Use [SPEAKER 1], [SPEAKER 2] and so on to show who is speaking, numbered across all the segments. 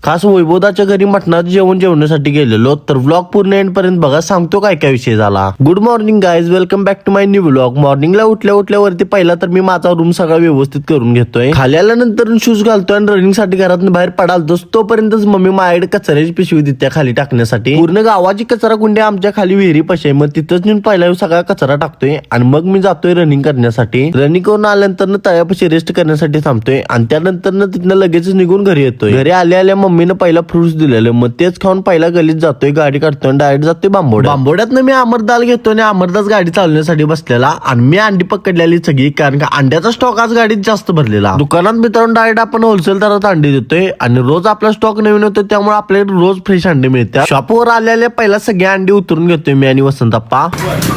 [SPEAKER 1] खास वैभवदाच्या घरी मटणाचं जेवण जेवण्यासाठी गेलेलो. तर व्लॉग पूर्ण एंड पर्यंत बघा, सांगतो काय काय विषय झाला. Good morning guys, welcome back to my new vlog. मॉर्निंगला उठल्यावरती पहिला तर मी माझा रूम सगळा व्यवस्थित करून घेतोय. खाली आल्यानंतर शूज घालतोय आणि रनिंग साठी घरातून बाहेर पडालतोच. तोपर्यंतच मम्मी माझ्याकडे कचऱ्याची पिशवी देत्या खाली टाकण्यासाठी. पूर्ण गावाची कचरा कुंडी आमच्या खाली विहिरी पशे, मग तिथंच नेऊन पहिला सगळा कचरा टाकतोय आणि मग मी जातोय रनिंग करण्यासाठी. रनिंग करून आल्यानंतर तळ्यापाशी रेस्ट करण्यासाठी थांबतोय आणि त्यानंतर तिथनं लगेच निघून घरी येतोय. घरी आल्या मम्मीनं पहिला फ्रुट्स दिलेलं, मग तेच खाऊन पहिला गलीत जातोय, गाडी काढतोय आणि डायरेक्ट जातोय बांबोड्यात मी अमरदाल घेतोय आणि अमरदास गाडी चालवण्यासाठी बसलेला आणि मी अंडी पकडलेली सगळी, कारण का अंड्याचा स्टॉक आज गाडीत जास्त भरलेला. दुकानात मित्रांनो डायरेक्ट आपण होलसेल दरात अंडी देतोय आणि रोज आपला स्टॉक नवीन होतो, त्यामुळे आपल्याला रोज फ्रेश अंडी मिळतात. शॉपवर आलेल्या पहिला सगळ्या अंडी उतरून घेतोय मी आणि वसंतप्पा.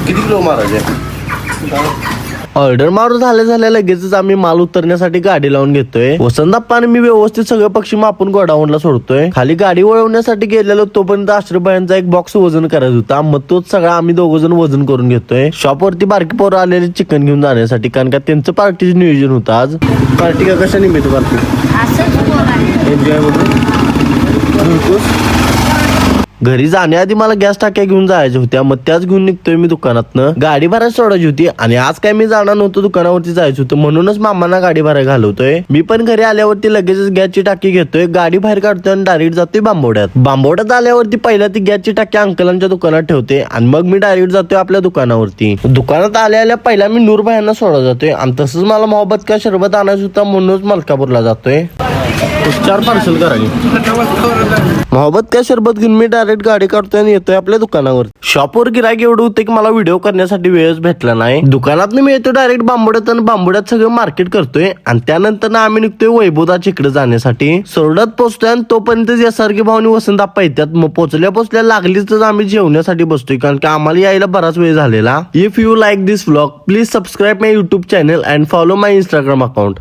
[SPEAKER 1] किती किलो मारायचे? ऑर्डर मारून झाल्या लगेचच आम्ही माल उतरण्यासाठी गाडी लावून घेतोय. वसंतप्पा आणि मी व्यवस्थित सगळे पक्षी मापून गोडाऊनला सोडतोय. खाली गाडी वळवण्यासाठी गेलेलो तोपर्यंत आश्रयबाईंचा एक बॉक्स वजन करायचा होता, मग तोच सगळा आम्ही दोघ जण वजन करून घेतोय. शॉपवरती बारकी पोरं आलेले चिकन घेऊन जाण्यासाठी, कारण का त्यांचं पार्टीचं नियोजन होतं आज. पार्टी का कशा निमित्त पार्टी? एन्जॉय म्हणून. घरी जाण्याआधी मला गॅस टाक्या घेऊन जायच्या होत्या, मग त्याच घेऊन निघतोय मी दुकानातनं. गाडी भरायला सोडायची होती आणि आज काय मी जाणार नव्हतं, दुकानावरती जायचं होतं, म्हणूनच मामांना गाडी भरायला घालवतोय. मी पण घरी आल्यावरती लगेचच गॅसची टाकी घेतोय, गाडी बाहेर काढतोय आणि डायरेक्ट जातोय बांबोड्यात आल्यावरती पहिला ती गॅसची टाकी अंकलांच्या दुकानात ठेवते आणि मग मी डायरेक्ट जातोय आपल्या दुकानावरती. दुकानात आल्या पहिला मी नूरभाईंना सोडा जातोय आणि तसंच मला मोहब्बत का शरबत आणायचं होता, म्हणूनच मलकापूरला जातोय. 4 पार्सल करायची. मोहब्बत का शरबत घेऊन मी डायरेक्ट गाडी काढतोय आणि येतोय आपल्या दुकानावर. शॉपवर गिराईक एवढं होते की मला व्हिडिओ करण्यासाठी वेळच भेटला नाही. दुकानात मी येतो डायरेक्ट बांबोड्यात आणि बांबोड्यात सगळं मार्केट करतोय आणि त्यानंतर आम्ही निघतोय वैभवदाच्या इकडे जाण्यासाठी. सोरडात पोहोचतोय आणि तोपर्यंत यासारखी भावनी वसंतप्पा येतात. मग पोचल्या लागलीच आम्ही जेवण्यासाठी बसतोय, कारण की आम्हाला यायला बराच वेळ झालेला. If you like this vlog, please subscribe my YouTube channel and follow my Instagram account.